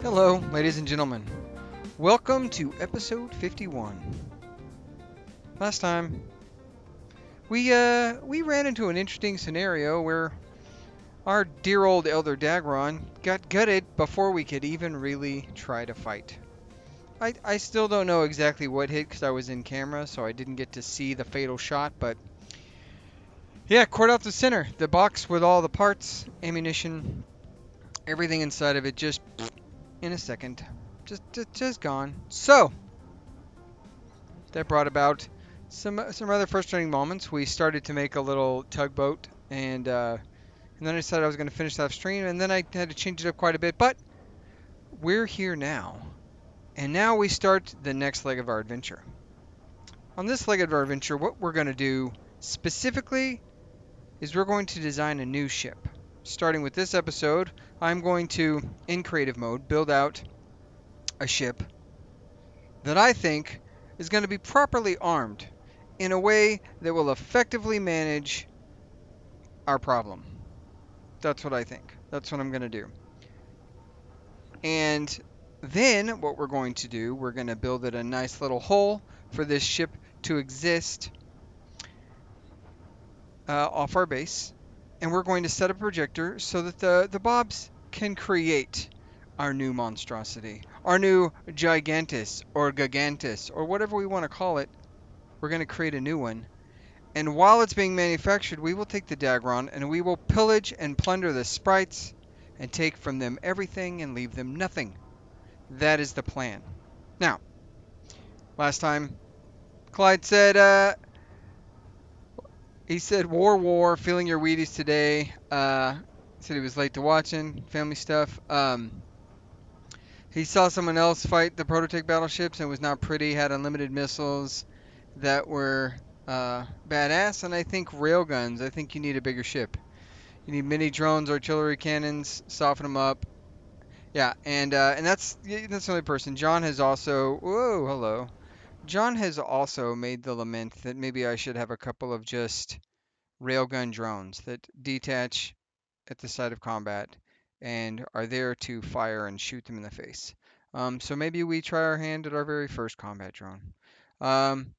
Hello, ladies and gentlemen. Welcome to episode 51. Last time, we ran into an interesting scenario where our dear old Elder Dagron got gutted before we could even really try to fight. I still don't know exactly what hit because I was in camera, so I didn't get to see the fatal shot, but yeah, cord out the center. The box with all the parts, ammunition, everything inside of it just in a second. Just gone. So, that brought about some rather frustrating moments. We started to make a little tugboat, and then I decided I was going to finish that upstream, and then I had to change it up quite a bit. But we're here now, and now we start the next leg of our adventure. On this leg of our adventure, what we're going to do specifically is we're going to design a new ship. Starting with this episode, I'm going to, in creative mode, build out a ship that I think is going to be properly armed in a way that will effectively manage our problem. That's what I think. That's what I'm going to do. And then what we're going to do, we're going to build it a nice little hole for this ship to exist off our base. And we're going to set a projector so that the Bobs can create our new monstrosity, our new gigantus or gigantus or whatever we want to call it. We're going to create a new one. And while it's being manufactured, we will take the Dagron and we will pillage and plunder the sprites and take from them everything and leave them nothing. That is the plan. Now, last time, Clyde said, he said, war, war, feeling your Wheaties today. Said he was late to watching, family stuff. He saw someone else fight the prototype battleships and it was not pretty, had unlimited missiles that were badass, and I think railguns. I think you need a bigger ship. You need mini drones, artillery cannons, soften them up. Yeah, and that's the only person. John has also. Whoa, hello. John has also made the lament that maybe I should have a couple of just railgun drones that detach at the site of combat and are there to fire and shoot them in the face. So maybe we try our hand at our very first combat drone. Um,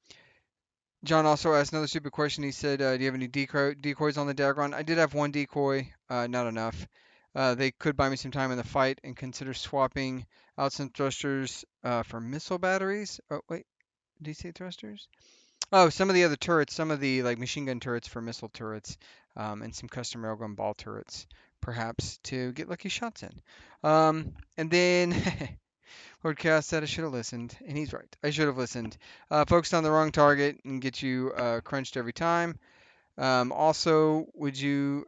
John also asked another stupid question. He said, "Do you have any decoys on the Dagron?" I did have one decoy, not enough. They could buy me some time in the fight and consider swapping out some thrusters for missile batteries. Oh, wait, did he say thrusters? Oh, some of the other turrets, some of the like machine gun turrets for missile turrets, and some custom railgun ball turrets, perhaps to get lucky shots in. And then Lord Chaos said I should have listened, and he's right. I should have listened. Focused on the wrong target and get you crunched every time. Also, would you?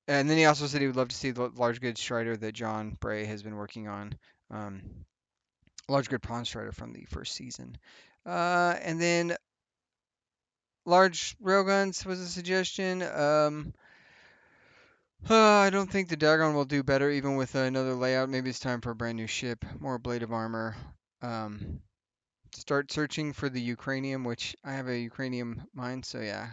And then he also said he would love to see the large grid strider that John Bray has been working on. Um, large grid pawn strider from the first season. And then large railguns was a suggestion. I don't think the Dagon will do better even with another layout. Maybe it's time for a brand new ship, more blade of armor. Um, Start searching for the Ukrainium, which I have a Ukrainium mine, so yeah.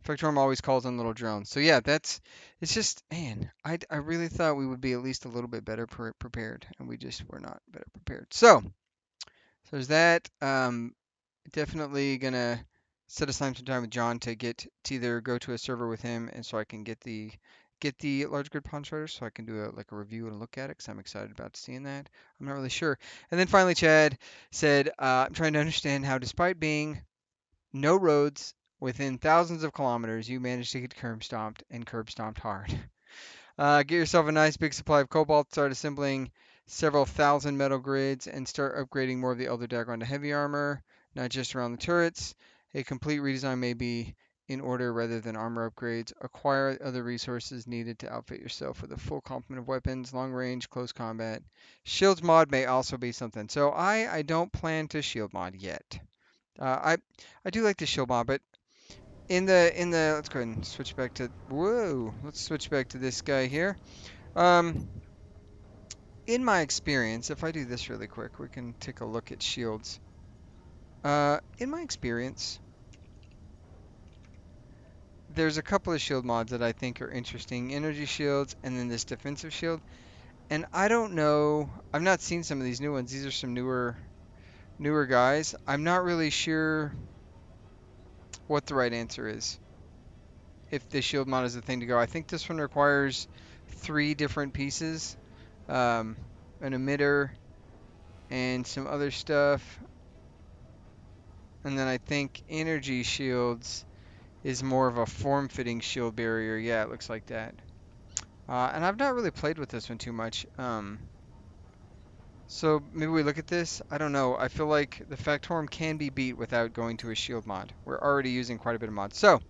Factorum always calls on little drones. So yeah, it's just, man, I really thought we would be at least a little bit better prepared, and we just were not better prepared. So there's that. Definitely gonna set aside some time with John to get to either go to a server with him, and so I can get the large grid pawn strider, so I can do a review and a look at it, because I'm excited about seeing that. I'm not really sure. And then finally, Chad said, I'm trying to understand how, despite being no roads within thousands of kilometers, you managed to get curb stomped and curb stomped hard. Get yourself a nice big supply of cobalt, start assembling several thousand metal grids, and start upgrading more of the Elder Dagger onto heavy armor, not just around the turrets. A complete redesign may be in order rather than armor upgrades. Acquire other resources needed to outfit yourself with a full complement of weapons, long range, close combat. Shields mod may also be something. So I don't plan to shield mod yet. I do like the shield mod, but in the let's go ahead and switch back to let's switch back to this guy here. Um, in my experience, if I do this really quick, we can take a look at shields. In my experience, there's a couple of shield mods that I think are interesting. Energy shields and then this defensive shield. And I don't know. I've not seen some of these new ones. These are some newer guys. I'm not really sure what the right answer is. If the shield mod is the thing to go. I think this one requires 3 different pieces. Um, an emitter and some other stuff. And then I think energy shields is more of a form-fitting shield barrier. Yeah, it looks like that. And I've not really played with this one too much. So maybe we look at this. I don't know. I feel like the Factorum can be beat without going to a shield mod. We're already using quite a bit of mods. So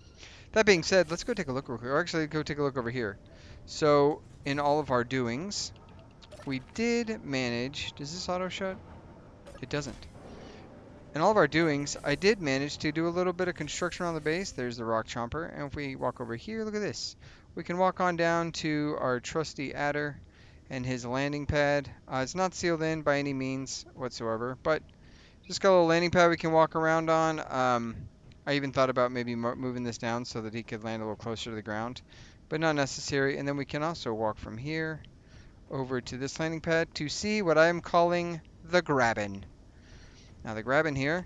that being said, let's go take a look real quick. Or actually, go take a look over here. So in all of our doings, we did manage. Does this auto shut? It doesn't. In all of our doings, I did manage to do a little bit of construction on the base. There's the rock chomper. And if we walk over here, look at this. We can walk on down to our trusty adder and his landing pad. It's not sealed in by any means whatsoever, but just got a little landing pad we can walk around on. I even thought about maybe moving this down so that he could land a little closer to the ground, but not necessary. And then we can also walk from here over to this landing pad to see what I'm calling the graben. Now the graben here,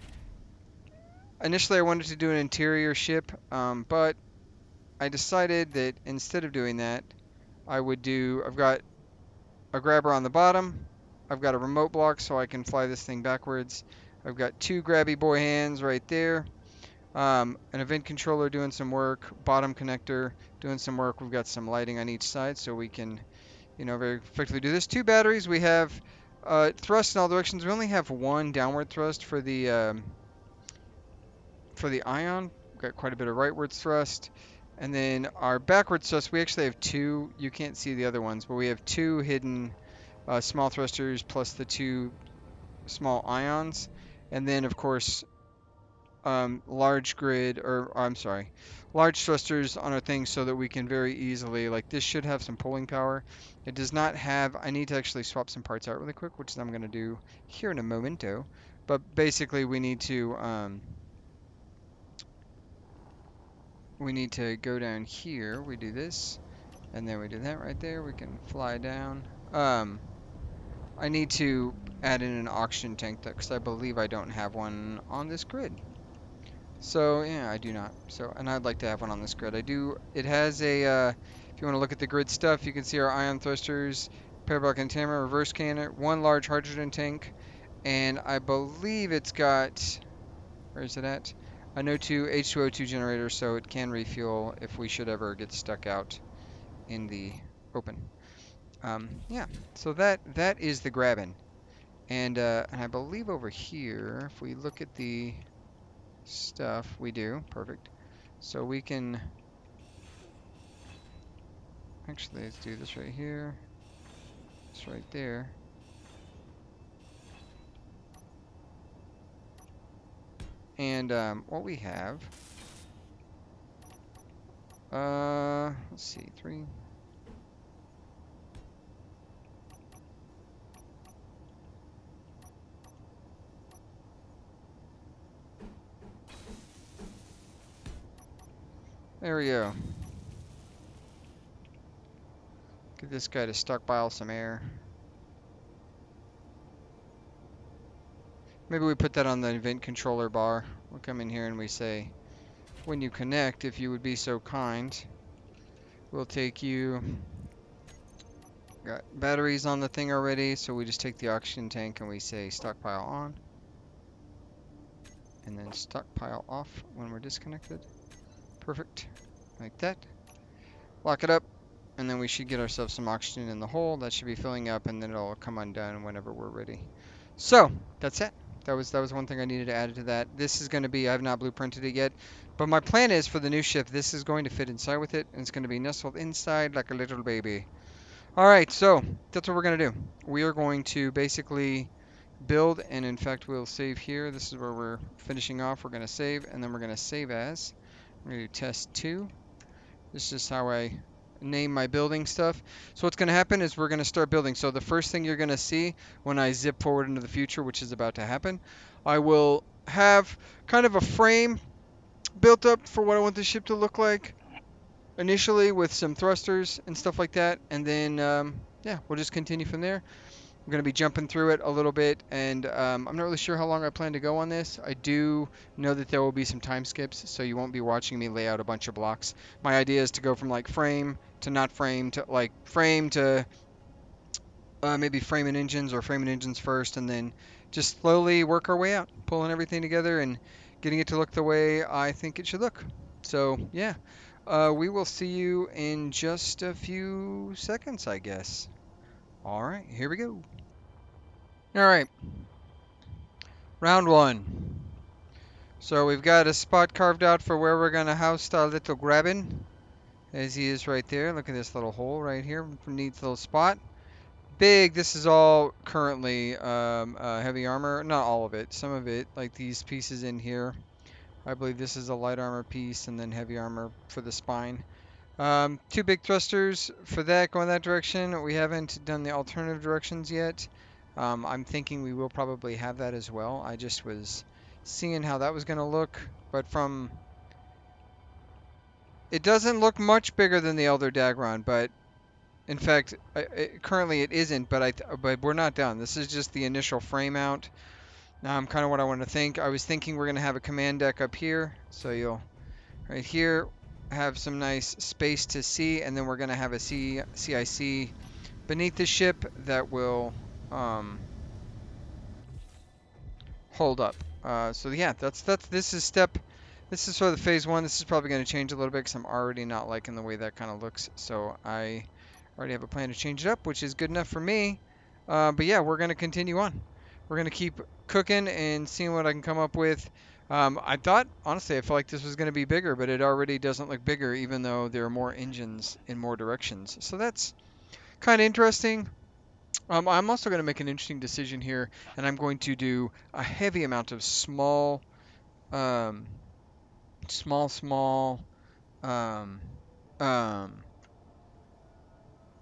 initially I wanted to do an interior ship, but I decided that instead of doing that, I've got a grabber on the bottom. I've got a remote block so I can fly this thing backwards. I've got 2 grabby boy hands right there. An event controller doing some work. Bottom connector doing some work. We've got some lighting on each side so we can, very effectively do this. 2 batteries. We have thrust in all directions. We only have 1 downward thrust for the ion. We've got quite a bit of rightward thrust. And then our backward thrust, we actually have 2. You can't see the other ones, but we have 2 hidden small thrusters plus the 2 small ions. And then, of course, large large thrusters on our thing so that we can very easily, like this should have some pulling power. It does not have, I need to actually swap some parts out really quick, which I'm going to do here in a momento. But basically we need to go down here. We do this, and then we do that right there. We can fly down. I need to add in an oxygen tank because I believe I don't have one on this grid. So yeah, I do not. So, and I'd like to have one on this grid. I do. It has a. If you want to look at the grid stuff, you can see our ion thrusters, parabolic antenna, reverse cannon, 1 large hydrogen tank, and I believe it's got. Where is it at? An O2 H2O2 generator, so it can refuel if we should ever get stuck out in the open. Yeah. So that is the graben, and I believe over here, if we look at the stuff, we do. Perfect. So we can actually, let's do this right here. It's right there. And what we have, let's see, 3. There we go. Get this guy to stockpile some air. Maybe we put that on the event controller bar. We'll come in here and we say, when you connect, if you would be so kind, we'll take you. Got batteries on the thing already, so we just take the oxygen tank and we say stockpile on. And then stockpile off when we're disconnected. Perfect. Like that. Lock it up. And then we should get ourselves some oxygen in the hole. That should be filling up, and then it'll come undone whenever we're ready. So, that's it. That was one thing I needed to add to that. This is going to be, I have not blueprinted it yet, but my plan is for the new ship, this is going to fit inside with it, and it's going to be nestled inside like a little baby. Alright, so that's what we're going to do. We are going to basically build, and in fact we'll save here. This is where we're finishing off. We're going to save, and then we're going to save as. We're going to do test 2. This is how I name my building stuff. So what's going to happen is we're going to start building. So the first thing you're going to see when I zip forward into the future, which is about to happen, I will have kind of a frame built up for what I want the ship to look like initially with some thrusters and stuff like that. And then yeah, we'll just continue from there. I'm going to be jumping through it a little bit, and I'm not really sure how long I plan to go on this. I do know that there will be some time skips, so you won't be watching me lay out a bunch of blocks. My idea is to go from like frame to not frame to like frame to maybe framing engines or framing engines first, and then just slowly work our way out, pulling everything together and getting it to look the way I think it should look. So, yeah, we will see you in just a few seconds, I guess. All right, here we go. All right, round one. So we've got a spot carved out for where we're going to house our little grabbin, as he is right there. Look at this little hole right here, neat little spot. Big, this is all currently heavy armor. Not all of it. Some of it, like these pieces in here. I believe this is a light armor piece and then heavy armor for the spine. Two big thrusters for that, going that direction. We haven't done the alternative directions yet. I'm thinking we will probably have that as well. I just was seeing how that was going to look. But from... It doesn't look much bigger than the Elder Dagron, but in fact, currently it isn't, but we're not done. This is just the initial frame out. Kind of what I want to think. I was thinking we're going to have a command deck up here. So you'll, right here, have some nice space to see, and then we're going to have a CIC beneath the ship that will hold up. So yeah, this is sort of phase one. This is probably going to change a little bit because I'm already not liking the way that kind of looks. So I already have a plan to change it up, which is good enough for me. But yeah, we're going to continue on. We're going to keep cooking and seeing what I can come up with. I thought, honestly, I felt like this was going to be bigger, but it already doesn't look bigger, even though there are more engines in more directions. So that's kind of interesting. I'm also going to make an interesting decision here, and I'm going to do a heavy amount of um, small, um, um,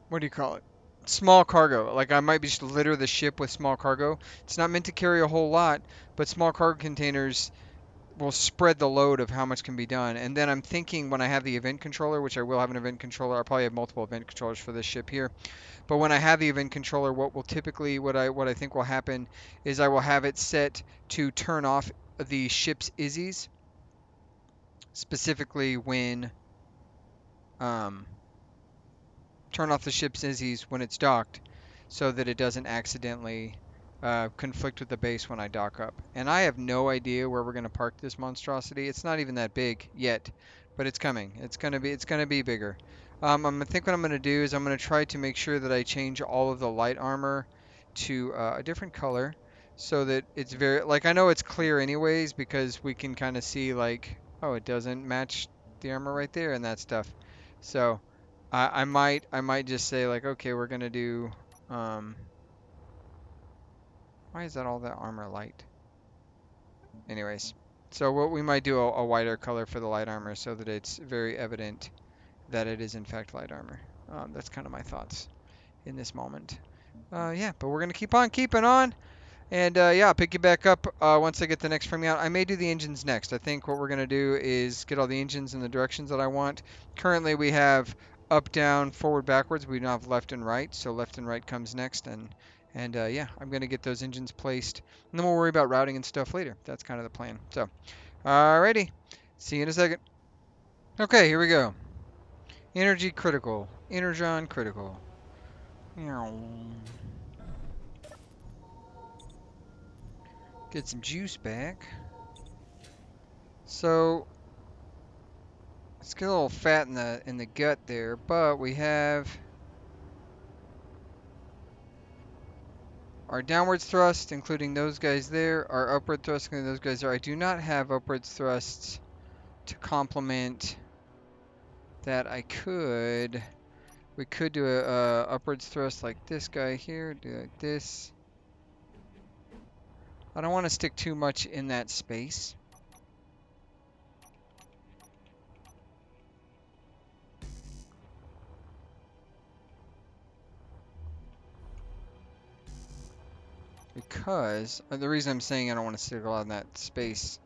what do you call it? Small cargo. Like I might just litter the ship with small cargo. It's not meant to carry a whole lot, but small cargo containers will spread the load of how much can be done. And then I'm thinking when I have the event controller, which I will have an event controller, I'll probably have multiple event controllers for this ship here. But when I have the event controller, what I think will happen is I will have it set to turn off the ship's ISIs, specifically when um, turn off the ship's ISIs when it's docked, so that it doesn't accidentally conflict with the base when I dock up. And I have no idea where we're going to park this monstrosity. It's not even that big yet, but it's coming. It's gonna be bigger. I think what I'm gonna do is I'm gonna try to make sure that I change all of the light armor to a different color, so that it's very, like, I know it's clear anyways because we can kind of see like, oh, it doesn't match the armor right there and that stuff. So I might just say like, okay, we're gonna do why is that all that armor light? Anyways, so what we might do a whiter color for the light armor so that it's very evident that it is in fact light armor. That's kind of my thoughts in this moment. Yeah, but we're gonna keep on keeping on. And yeah, I'll pick you back up once I get the next frame out. I may do the engines next. I think what we're going to do is get all the engines in the directions that I want. Currently we have up, down, forward, backwards. We don't have left and right, so left and right comes next. And yeah, I'm going to get those engines placed. And then we'll worry about routing and stuff later. That's kind of the plan. So, alrighty. See you in a second. Okay, here we go. Energy critical. Energon critical. Get some juice back. So it's got a little fat in the gut there, but we have our downwards thrust, including those guys there, our upward thrust, including those guys there. I do not have upwards thrusts to complement that. We could do a upwards thrust like this guy here, do like this. I don't want to stick too much in that space. Because the reason I'm saying I don't want to stick a lot in that space,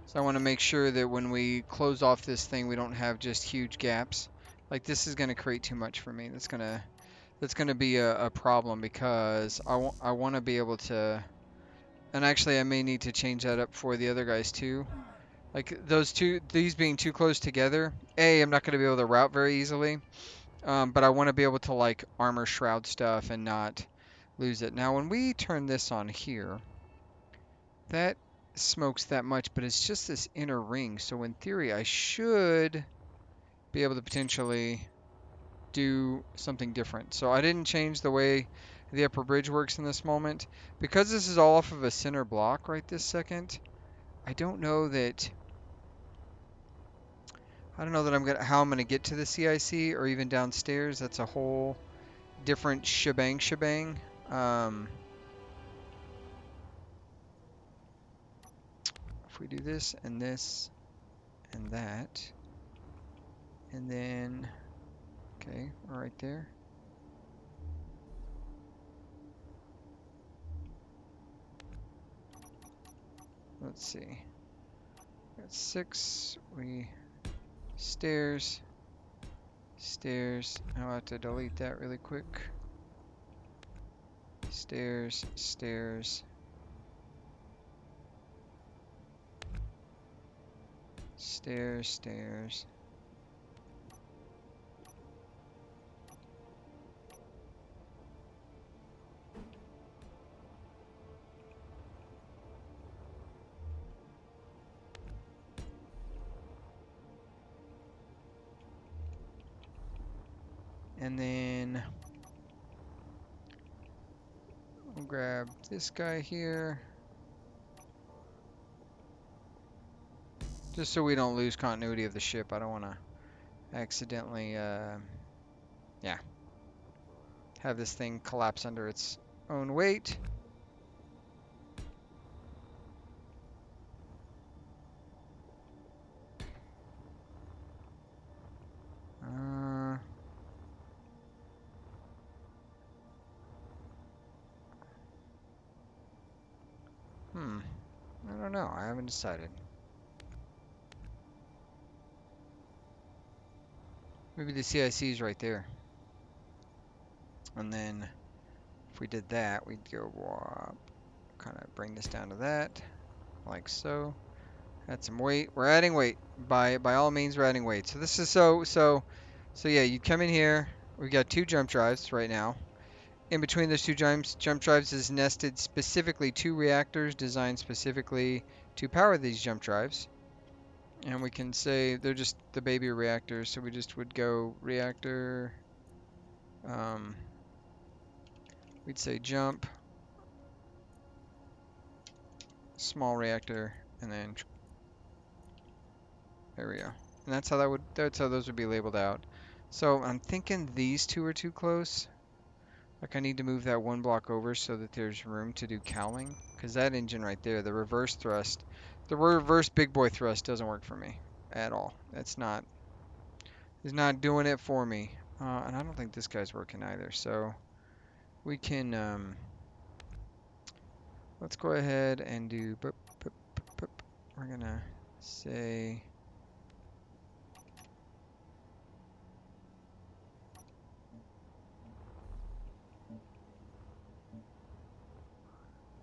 so I want to make sure that when we close off this thing, we don't have just huge gaps. Like this is gonna create too much for me. That's gonna be a problem because I want to be able to. And actually, I may need to change that up for the other guys too. Like these being too close together. A, I'm not gonna be able to route very easily. But I want to be able to like armor shroud stuff and not lose it. Now, when we turn this on here, that smokes that much, but it's just this inner ring. So in theory, I should be able to potentially do something different. So I didn't change the way the upper bridge works in this moment. Because this is all off of a center block right this second, I don't know that how I'm gonna get to the CIC or even downstairs. That's a whole different shebang. Um, if we do this and that, and then, okay, we're right there. Let's see. Got 6. Stairs. I'll have to delete that really quick. Stairs. And then we'll grab this guy here. Just so we don't lose continuity of the ship. I don't want to accidentally, yeah, have this thing collapse under its own weight. I don't know. I haven't decided. Maybe the CIC is right there. And then if we did that, we'd go kind of bring this down to that, like so. Add some weight. We're adding weight. By all means, we're adding weight. So this is so yeah. You come in here. We got 2 jump drives right now. In between those 2 jump drives is nested specifically 2 reactors designed specifically to power these jump drives. And we can say they're just the baby reactors, so we just would go reactor, we'd say jump, small reactor, and then there we go. And that's how those would be labeled out. So I'm thinking these 2 are too close. Like I need to move that 1 block over so that there's room to do cowling. Because that engine right there, the reverse thrust, the reverse big boy thrust doesn't work for me at all. It's not doing it for me. And I don't think this guy's working either. So we can, let's go ahead and do, we're gonna say,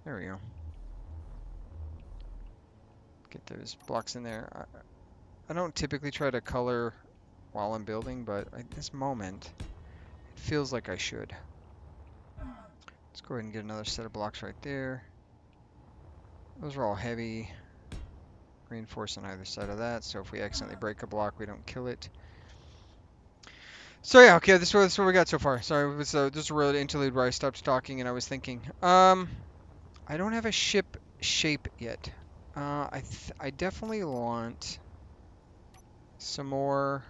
there we go. Get those blocks in there. I don't typically try to color while I'm building, but at this moment, it feels like I should. Let's go ahead and get another set of blocks right there. Those are all heavy. Reinforce on either side of that, so if we accidentally break a block, we don't kill it. So yeah, okay, this is what we got so far. Sorry, it was just a real interlude where I stopped talking and I was thinking. I don't have a ship shape yet. I definitely want some more.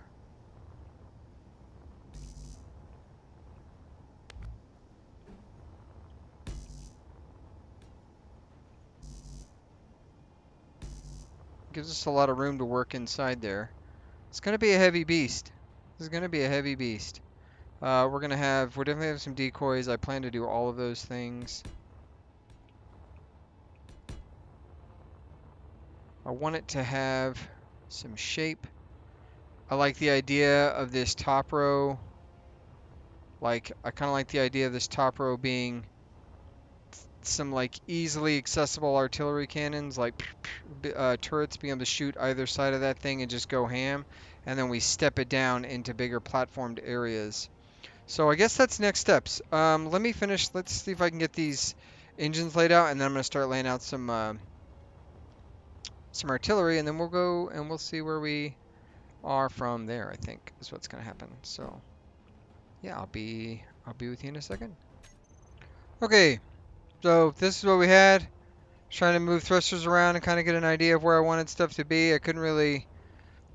Gives us a lot of room to work inside there. It's gonna be a heavy beast. This is gonna be a heavy beast. We're definitely have some decoys. I plan to do all of those things. I want it to have some shape. I like the idea of this top row. Like, I kind of like the idea of this top row being some like easily accessible artillery cannons, like turrets being able to shoot either side of that thing and just go ham, and then we step it down into bigger platformed areas. So I guess that's next steps. Let me finish. Let's see if I can get these engines laid out, and then I'm gonna start laying out some artillery, and then we'll go and we'll see where we are from there. I think is what's gonna happen. So yeah, I'll be with you in a second. Okay, so this is what we had. Trying to move thrusters around and kind of get an idea of where I wanted stuff to be. I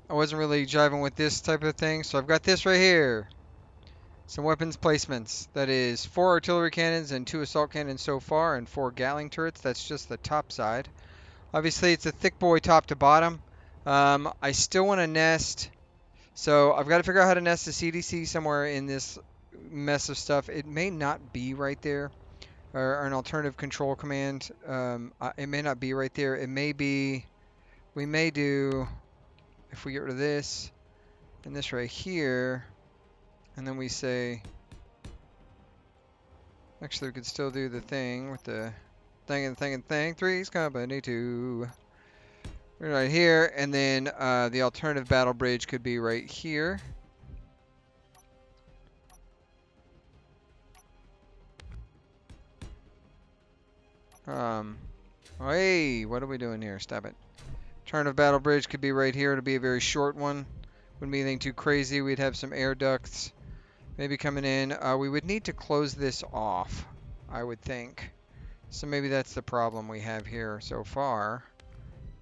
wasn't really jiving with this type of thing. So I've got this right here. Some weapons placements. That is 4 artillery cannons and 2 assault cannons so far, and 4 Gatling turrets. That's just the top side. Obviously, it's a thick boy top to bottom. I still want to nest. So I've got to figure out how to nest a CDC somewhere in this mess of stuff. It may not be right there. Or an alternative control command. It may not be right there. It may be, we may do, if we get rid of this, and this right here, and then we say, actually we could still do the thing with the thing and thing and thing, Three's Company 2, right here, and then the alternative battle bridge could be right here. Hey, what are we doing here? Stop it. Alternative battle bridge could be right here. It'll be a very short one. Wouldn't be anything too crazy. We'd have some air ducts maybe coming in. We would need to close this off, I would think. So maybe that's the problem we have here so far,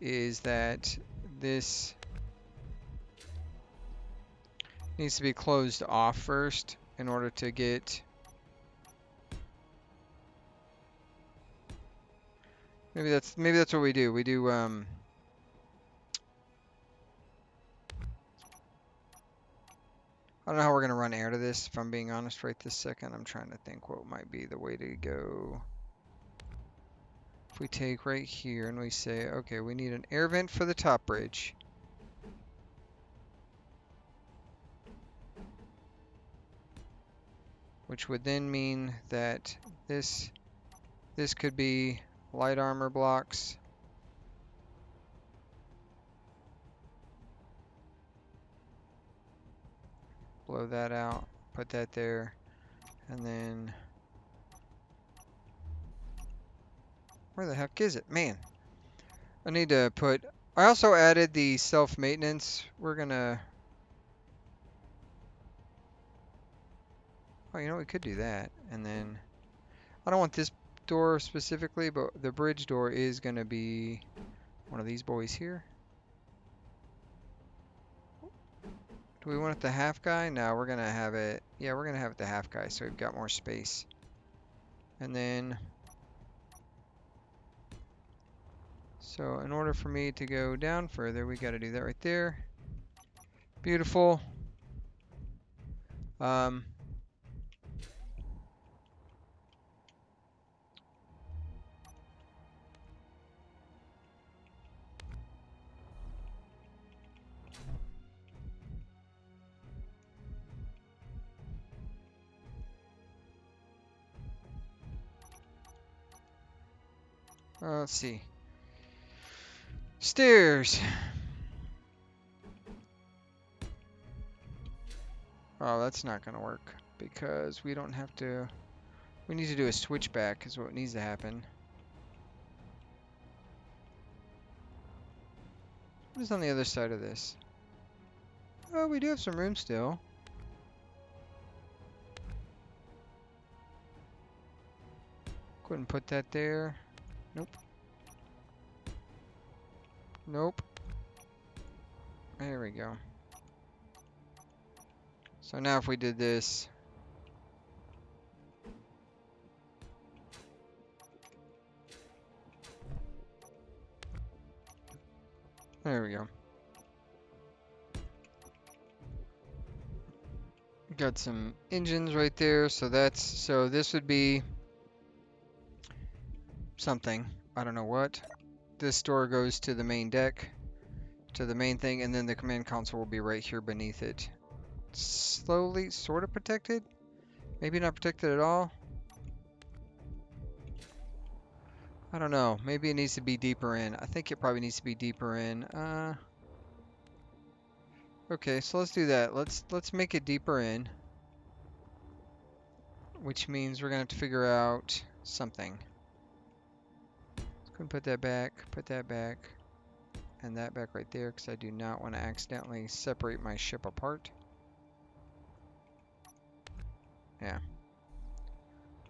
is that this needs to be closed off first in order to get... Maybe that's what we do. We do I don't know how we're gonna run air to this, if I'm being honest right this second. I'm trying to think what might be the way to go. If we take right here and we say, okay, we need an air vent for the top bridge. Which would then mean that this could be light armor blocks. Blow that out, put that there, and then where the heck is it? Man, I need to put, I also added the self-maintenance. We're gonna, oh, you know, we could do that. And then, I don't want this door specifically, but the bridge door is gonna be one of these boys here. Do we want it the half guy? No, we're gonna have it, yeah, we're gonna have it the half guy, so we've got more space. And then, so in order for me to go down further, we gotta do that right there. Beautiful. Let's see. Stairs. Oh, that's not going to work because we don't have to... We need to do a switchback is what needs to happen. What is on the other side of this? Oh, we do have some room still. Go ahead and put that there. Nope. Nope. There we go. So now if we did this... There we go. Got some engines right there, so this would be something. I don't know what. This door goes to the main deck. to the main thing, and then the command console will be right here beneath it. Slowly, sort of protected. Maybe not protected at all. I don't know. Maybe it needs to be deeper in. I think it probably needs to be deeper in. Okay, so let's do that. Let's make it deeper in, which means we're gonna have to figure out something. Let's go and put that back, and that back right there, because I do not want to accidentally separate my ship apart. Yeah.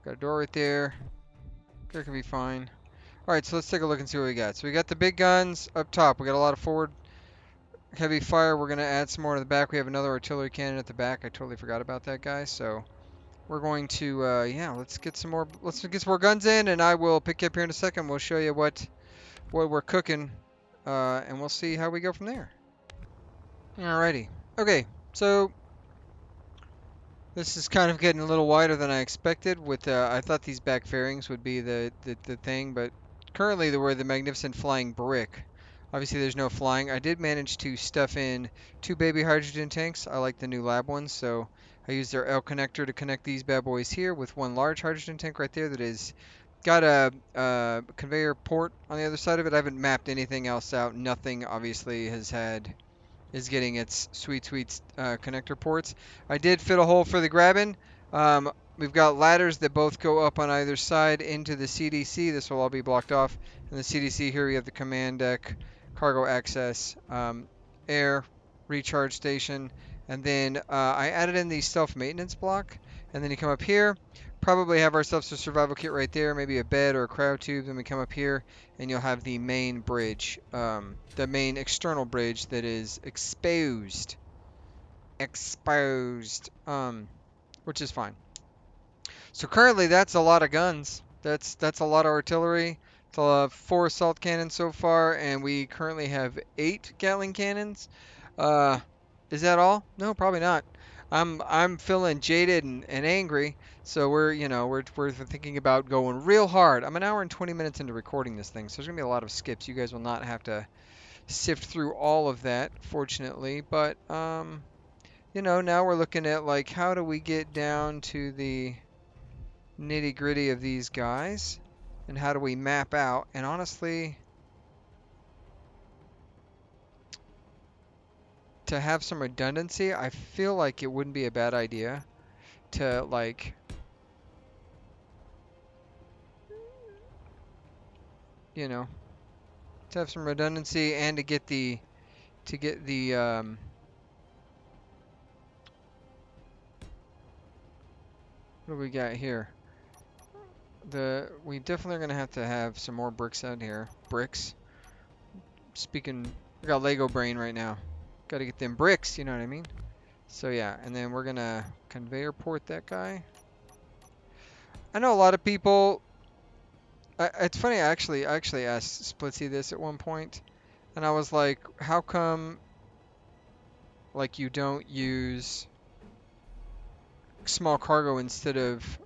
Got a door right there. That could be fine. Alright, so let's take a look and see what we got. So we got the big guns up top. We got a lot of forward heavy fire. We're going to add some more to the back. We have another artillery cannon at the back. I totally forgot about that, guy. So we're going to, yeah, let's get some more guns in, and I will pick you up here in a second. We'll show you what we're cooking, and we'll see how we go from there. Alrighty. Okay, so this is kind of getting a little wider than I expected. With I thought these back fairings would be the thing, but currently we're the magnificent flying brick. Obviously, there's no flying. I did manage to stuff in 2 baby hydrogen tanks. I like the new lab ones, so I used their L connector to connect these bad boys here with 1 large hydrogen tank right there that is got a conveyor port on the other side of it. I haven't mapped anything else out. Nothing obviously is getting its sweet connector ports. I did fit a hole for the grabbing. We've got ladders that both go up on either side into the CDC. This will all be blocked off. In the CDC here we have the command deck, cargo access, air, recharge station, and then I added in the self-maintenance block. And then you come up here, probably have ourselves a survival kit right there, maybe a bed or a cryo tube. Then we come up here, and you'll have the main bridge, the main external bridge that is exposed, which is fine. So currently, that's a lot of guns. That's a lot of artillery. It's 4 assault cannons so far, and we currently have 8 Gatling cannons. Uh, is that all? No, probably not. I'm feeling jaded and angry, so we're thinking about going real hard. I'm an hour and 20 minutes into recording this thing, so there's gonna be a lot of skips. You guys will not have to sift through all of that, fortunately. But now we're looking at like how do we get down to the nitty gritty of these guys, and how do we map out? And honestly, to have some redundancy, I feel like it wouldn't be a bad idea to like, to have some redundancy and to get the what do we got here? We definitely are gonna have to have some more bricks out here. Bricks. Speaking, I got Lego brain right now. Got to get them bricks, you know what I mean? So yeah, and then we're gonna conveyor port that guy. I know a lot of people. It's funny, I actually asked Splitsy this at one point, and I was like, how come like you don't use small cargo instead of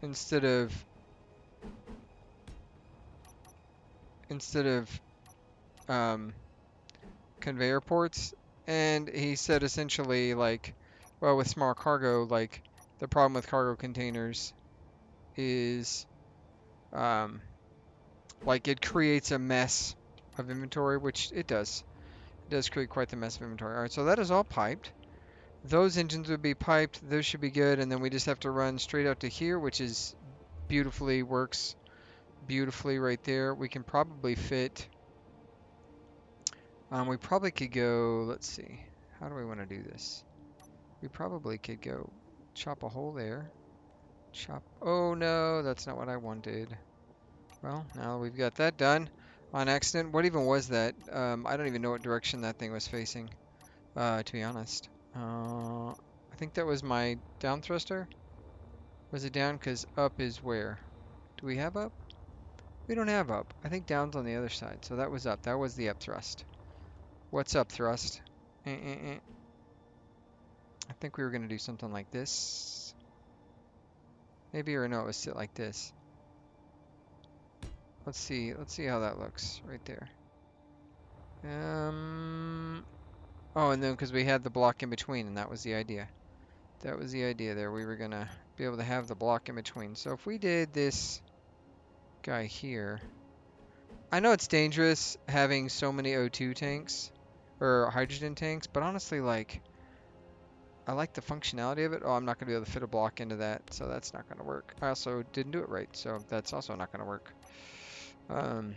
instead of instead of conveyor ports? And he said essentially like, well, with small cargo, like the problem with cargo containers is like it creates a mess of inventory, which it does. It does create quite the mess of inventory. All right, so that is all piped. Those engines would be piped. Those should be good. And then we just have to run straight out to here, which is works beautifully right there. We can probably fit. We probably could go, let's see. How do we want to do this? We probably could go chop a hole there. Chop. Oh no, that's not what I wanted. Well, now we've got that done on accident. What even was that? I don't even know what direction that thing was facing, to be honest. I think that was my down thruster. Was it down? Because up is where? Do we have up? We don't have up. I think down's on the other side. So that was up. That was the up thrust. What's up thrust? I think we were going to do something like this. Maybe, or no, it was sit like this. Let's see how that looks right there. Oh, and then because we had the block in between, and that was the idea. That was the idea there. We were gonna be able to have the block in between. So if we did this guy here, I know it's dangerous having so many O2 tanks or hydrogen tanks, but honestly, like, I like the functionality of it. Oh, I'm not gonna be able to fit a block into that, so that's not gonna work. I also didn't do it right, so that's also not gonna work. And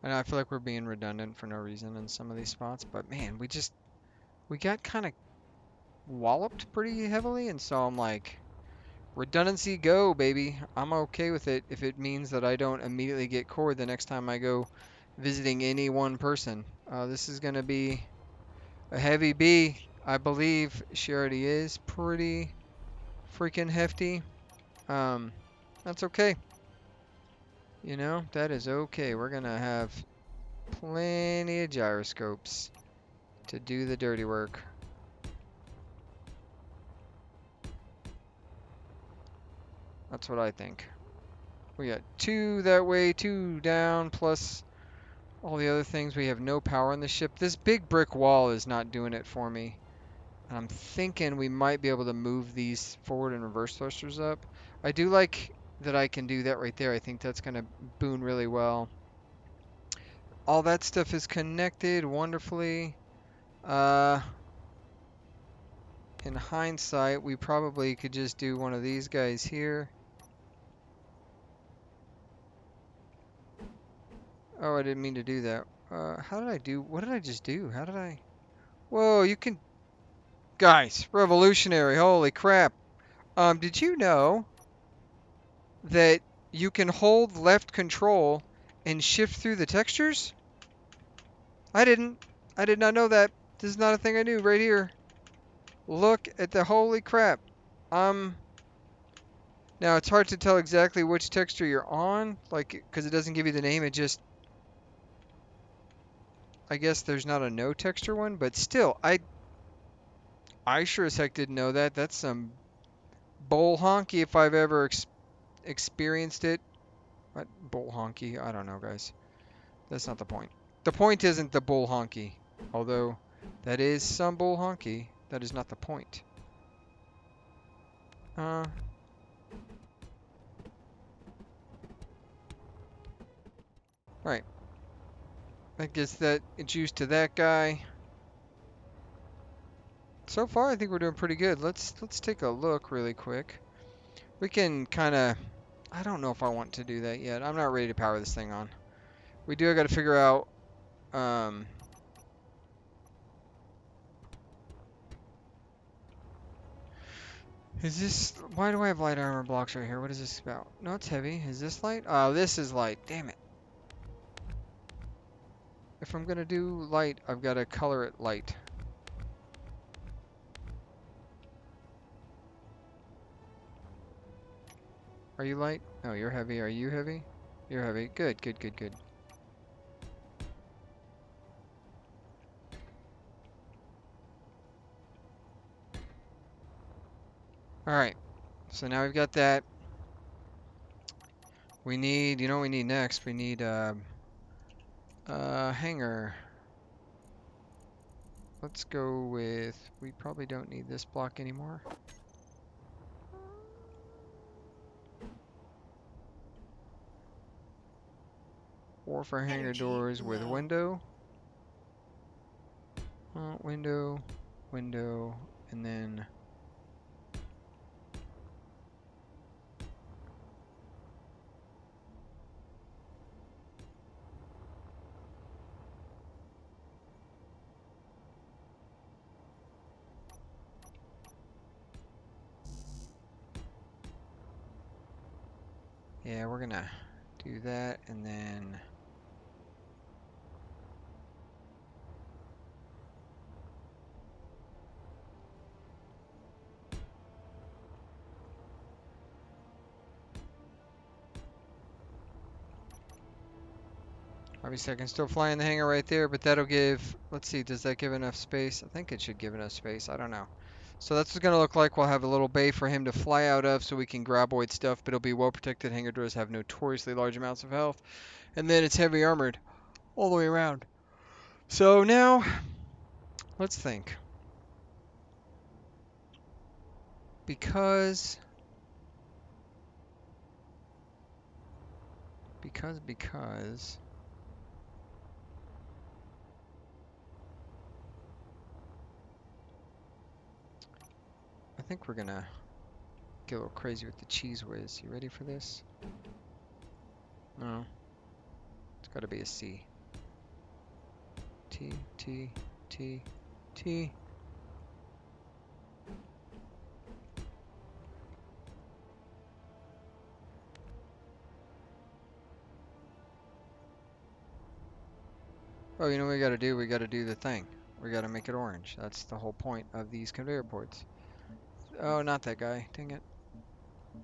I feel like we're being redundant for no reason in some of these spots, but man, we got kind of walloped pretty heavily, and so I'm like, redundancy go, baby. I'm okay with it if it means that I don't immediately get cored the next time I go visiting any one person. This is gonna be a heavy B. I believe she already is pretty freaking hefty. Um, that's okay. You know, that is okay. We're gonna have plenty of gyroscopes to do the dirty work. That's what I think. We got 2 that way, 2 down, plus all the other things. We have no power on the ship. This big brick wall is not doing it for me. And I'm thinking we might be able to move these forward and reverse thrusters up. I do like that I can do that right there. I think that's going to boon really well. All that stuff is connected wonderfully. In hindsight, we probably could just do one of these guys here. Oh, I didn't mean to do that. How did I do? What did I just do? How did I? Whoa, you can... Guys, revolutionary. Holy crap. Did you know that you can hold left control and shift through the textures? I didn't. I did not know that. This is not a thing I knew right here. Look at the holy crap. Now it's hard to tell exactly which texture you're on, like, because it doesn't give you the name. It just, I guess there's not a no texture one, but still, I sure as heck didn't know that. That's some bull honky if I've ever experienced it. What bull honky? I don't know, guys. That's not the point. The point isn't the bull honky, although that is some bull honky. That is not the point. Right. I guess that it's used to that guy. So far, I think we're doing pretty good. Let's take a look really quick. We can kind of... I don't know if I want to do that yet. I'm not ready to power this thing on. We do got to figure out... is this... Why do I have light armor blocks right here? What is this about? No, it's heavy. Is this light? Oh, this is light. Damn it. If I'm going to do light, I've got to color it light. Are you light? No, you're heavy. Are you heavy? You're heavy. Good, good, good, good. Alright. So now we've got that. We need... You know what we need next? We need hangar. Let's go with... We probably don't need this block anymore. Or for hangar doors with window. Window, window, and then... Yeah, we're gonna do that, and then... Obviously, I can still fly in the hangar right there, but that'll give... Let's see, does that give enough space? I think it should give enough space. I don't know. So that's what it's going to look like. We'll have a little bay for him to fly out of so we can graboid stuff, but it'll be well protected. Hangar doors have notoriously large amounts of health. And then it's heavy armored all the way around. So now, let's think. Because I think we're gonna get a little crazy with the cheese whiz. You ready for this? No. It's gotta be a C. T, T, T, T. Oh, you know what we gotta do? We gotta do the thing. We gotta make it orange. That's the whole point of these conveyor ports. Oh, not that guy. Dang it.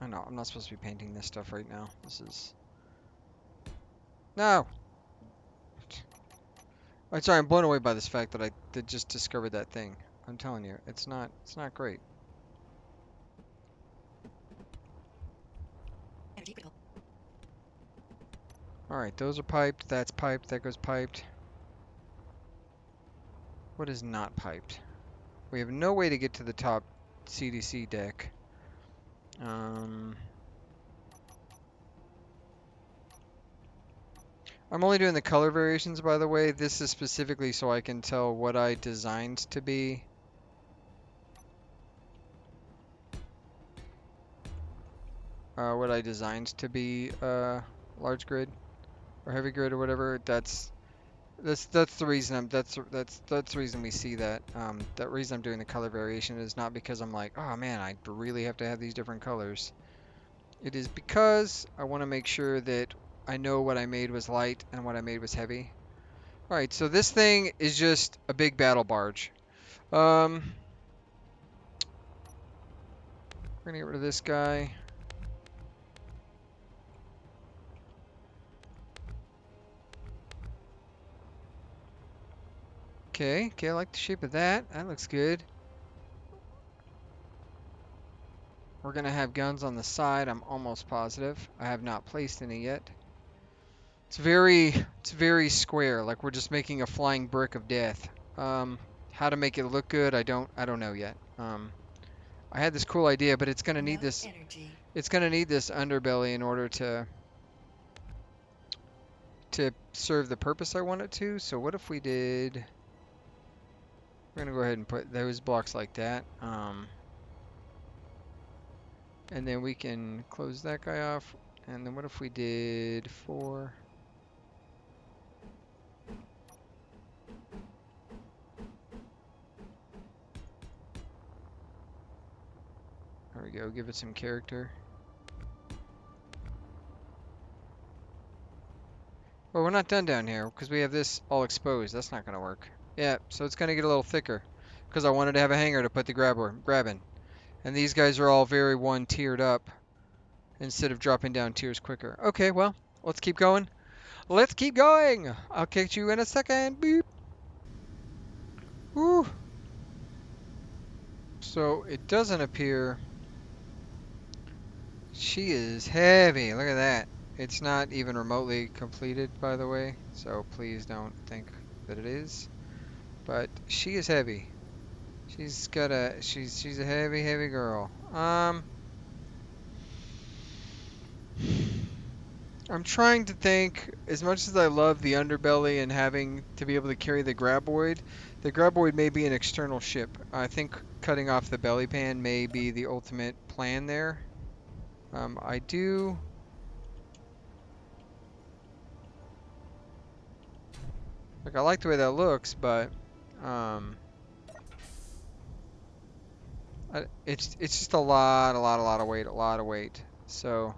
I know, I'm not supposed to be painting this stuff right now. This is... No! I'm sorry, I'm blown away by this fact that I did just discovered that thing. I'm telling you, it's not great. Alright, those are piped, that's piped, that goes piped. What is not piped? We have no way to get to the top CDC deck. I'm only doing the color variations, by the way. This is specifically so I can tell what I designed to be. Large grid or heavy grid or whatever. That's the reason that's the reason we see that. That reason I'm doing the color variation is not because I'm like, oh man, I really have to have these different colors. It is because I want to make sure that I know what I made was light and what I made was heavy. Alright, so this thing is just a big battle barge. We're gonna get rid of this guy. Okay, I like the shape of that. That looks good. We're gonna have guns on the side, I'm almost positive. I have not placed any yet. It's very square, like we're just making a flying brick of death. How to make it look good, I don't know yet. I had this cool idea, but it's gonna need this. It's gonna need this underbelly in order to serve the purpose I want it to. So what if we did? We're gonna go ahead and put those blocks like that. And then we can close that guy off. And then what if we did 4? There we go, give it some character. Well, we're not done down here because we have this all exposed. That's not going to work. Yeah, so it's going to get a little thicker because I wanted to have a hanger to put the grab in. And these guys are all very one tiered up instead of dropping down tiers quicker. Okay, well, let's keep going. Let's keep going. I'll catch you in a second. Beep. Woo. So it doesn't appear. She is heavy. Look at that. It's not even remotely completed, by the way. So please don't think that it is. But she is heavy. She's a heavy girl. I'm trying to think, as much as I love the underbelly and having to be able to carry the graboid may be an external ship. I think cutting off the belly pan may be the ultimate plan there. I do... Like, I like the way that looks, but... it's just a lot of weight. So...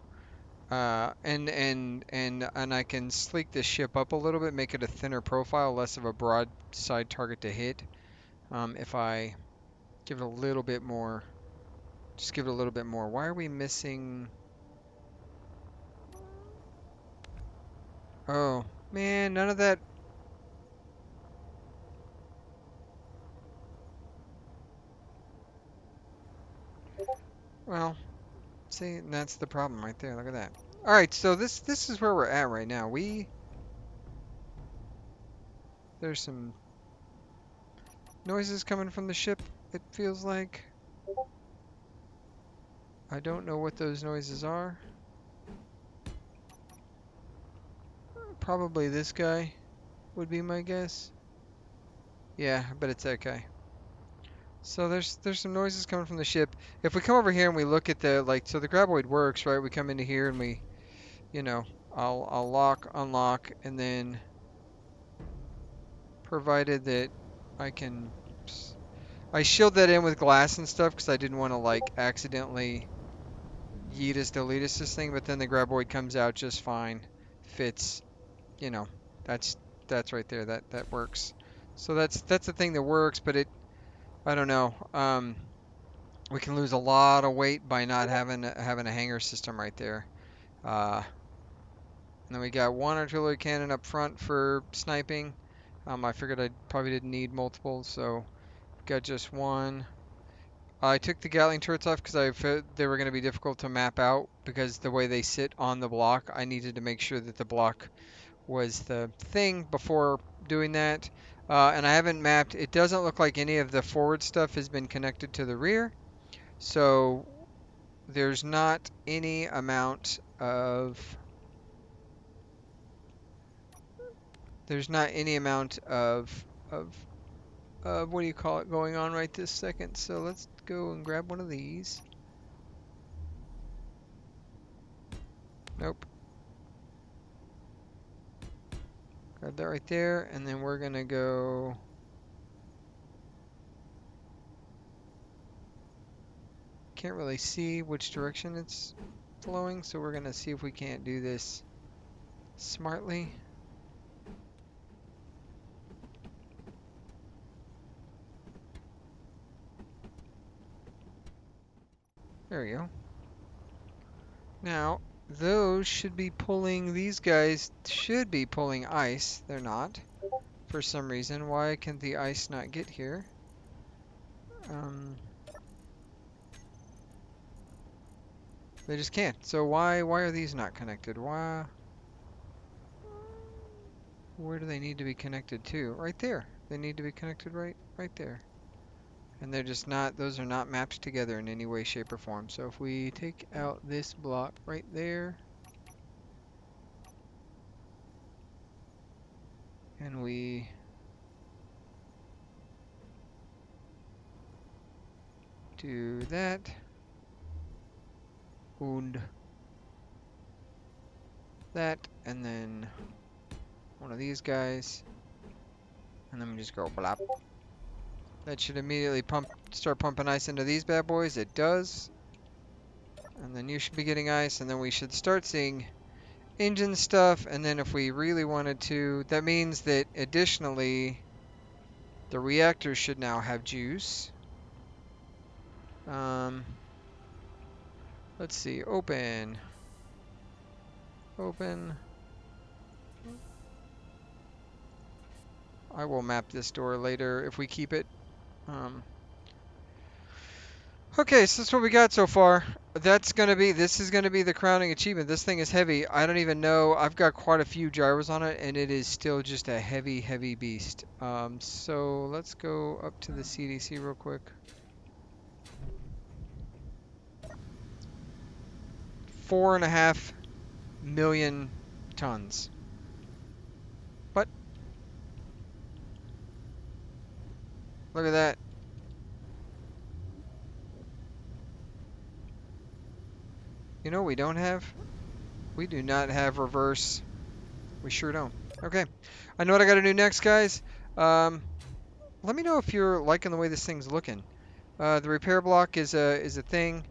and I can sleek this ship up a little bit, make it a thinner profile, less of a broadside target to hit. If I give it a little bit more, just give it a little bit more. Why are we missing? Oh, man, none of that. Well, see, that's the problem right there. Look at that. All right, so this is where we're at right now. there's some noises coming from the ship, it feels like. I don't know what those noises are. Probably this guy would be my guess. Yeah, I bet it's that guy. So there's some noises coming from the ship. If we come over here and we look at the, like, so the graboid works, right? We come into here and we, you know, I'll lock, unlock, and then provided that I can, I shield that in with glass and stuff because I didn't want to like accidentally yeetus deletus this thing, but then the graboid comes out just fine, fits, you know, that's that's right there, that works. So that's the thing that works, but it, I don't know. We can lose a lot of weight by not having a hanger system right there. And then we got one artillery cannon up front for sniping. I figured I probably didn't need multiple, so got just one. I took the Gatling turrets off because I felt they were going to be difficult to map out because the way they sit on the block, I needed to make sure that the block was the thing before doing that. And I haven't mapped, it doesn't look like any of the forward stuff has been connected to the rear. So there's not any amount of what do you call it going on right this second. So let's go and grab one of these. Nope. Grab that right there, and then we're gonna go. Can't really see which direction it's flowing, so we're gonna see if we can't do this smartly. There we go. Now, those should be pulling, these guys should be pulling ice. They're not. For some reason. Why can the ice not get here? They just can't. So why are these not connected? Why? Where do they need to be connected to? Right there. They need to be connected right there. And they're just not, those are not mapped together in any way, shape, or form. So if we take out this block right there, and we do that, and that, and then one of these guys, and then we just go blop. That should immediately start pumping ice into these bad boys. It does. And then you should be getting ice, and then we should start seeing engine stuff. And then if we really wanted to, that means that additionally, the reactor should now have juice. Let's see, open. I will map this door later if we keep it. Okay, so that's what we got so far. This is gonna be the crowning achievement. This thing is heavy. I don't even know. I've got quite a few gyros on it, and it is still just a heavy, heavy beast. So let's go up to the CDC real quick. 4.5 million tons. What? Look at that. You know what we don't have? We do not have reverse. We sure don't. Okay. I know what I gotta do next, guys. Let me know if you're liking the way this thing's looking. The repair block is a thing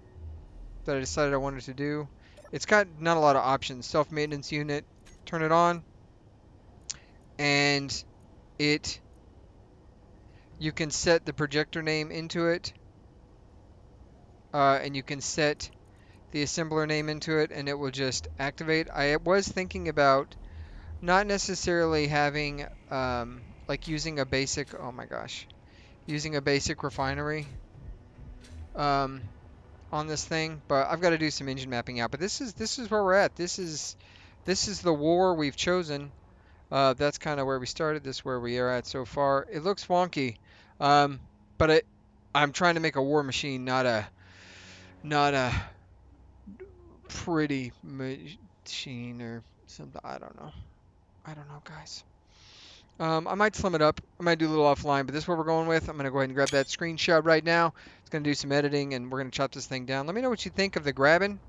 that I decided I wanted to do. It's got not a lot of options. Self-maintenance unit, turn it on, and you can set the projector name into it, and you can set the assembler name into it, and it will just activate. I was thinking about not necessarily having like using a basic, oh my gosh, using a basic refinery on this thing, but I've got to do some engine mapping out. But this is where we're at. This is the war we've chosen. That's kind of where we started. This is where we are at so far. It looks wonky, um, but I'm trying to make a war machine, not a pretty machine or something. I don't know. I don't know, guys. I might slim it up. I might do a little offline, but this is what we're going with. I'm going to go ahead and grab that screenshot right now. It's going to do some editing, and we're going to chop this thing down. Let me know what you think of the grabbing.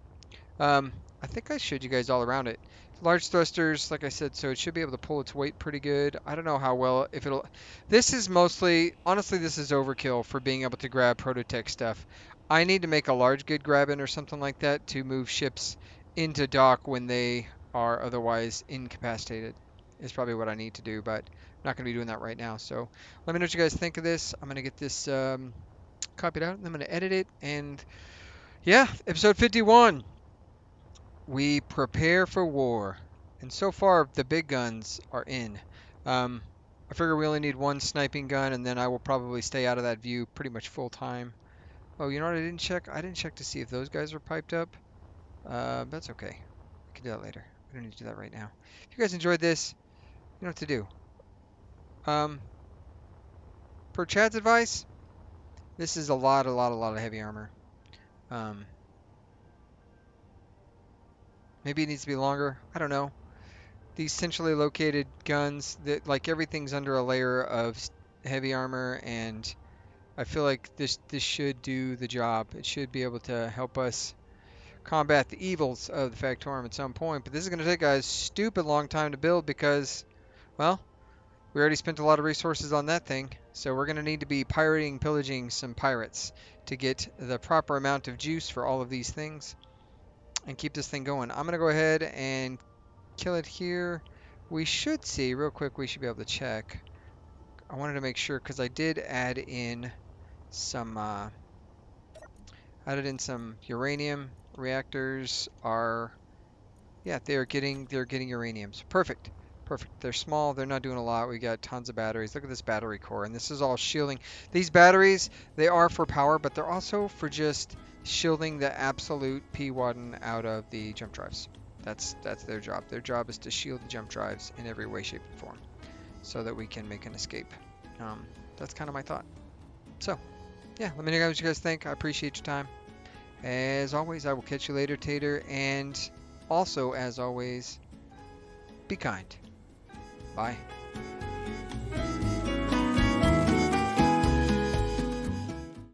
Um, I think I showed you guys all around it. Large thrusters, like I said, so it should be able to pull its weight pretty good. I don't know how well, if it'll... This is mostly, honestly, this is overkill for being able to grab Prototech stuff. I need to make a large good grabbing or something like that to move ships into dock when they are otherwise incapacitated. Is probably what I need to do, but I'm not going to be doing that right now. So let me know what you guys think of this. I'm going to get this copied out, and I'm going to edit it. And yeah, episode 51. We prepare for war. And so far, the big guns are in. I figure we only need one sniping gun, and then I will probably stay out of that view pretty much full time. Oh, you know what I didn't check? I didn't check to see if those guys are piped up. That's okay. We can do that later. We don't need to do that right now. If you guys enjoyed this, you know what to do. Um, per Chad's advice, this is a lot of heavy armor. Um, maybe it needs to be longer. I don't know. These centrally located guns, that like everything's under a layer of heavy armor, and I feel like this should do the job. It should be able to help us combat the evils of the Factorum at some point. But this is going to take a stupid long time to build because, well, we already spent a lot of resources on that thing. So we're going to need to be pillaging some pirates to get the proper amount of juice for all of these things and keep this thing going. I'm going to go ahead and kill it here. We should see, real quick, we should be able to check. I wanted to make sure because I did add in some uranium. Reactors are, yeah, they're getting uraniums. Perfect. Perfect. They're small. They're not doing a lot. We got tons of batteries. Look at this battery core. And this is all shielding. These batteries, they are for power, but they're also for just shielding the absolute P-Wadden out of the jump drives. That's their job. Their job is to shield the jump drives in every way, shape, and form so that we can make an escape. That's kind of my thought. So, yeah, let me know what you guys think. I appreciate your time. As always, I will catch you later, Tater. And also, as always, be kind. Bye.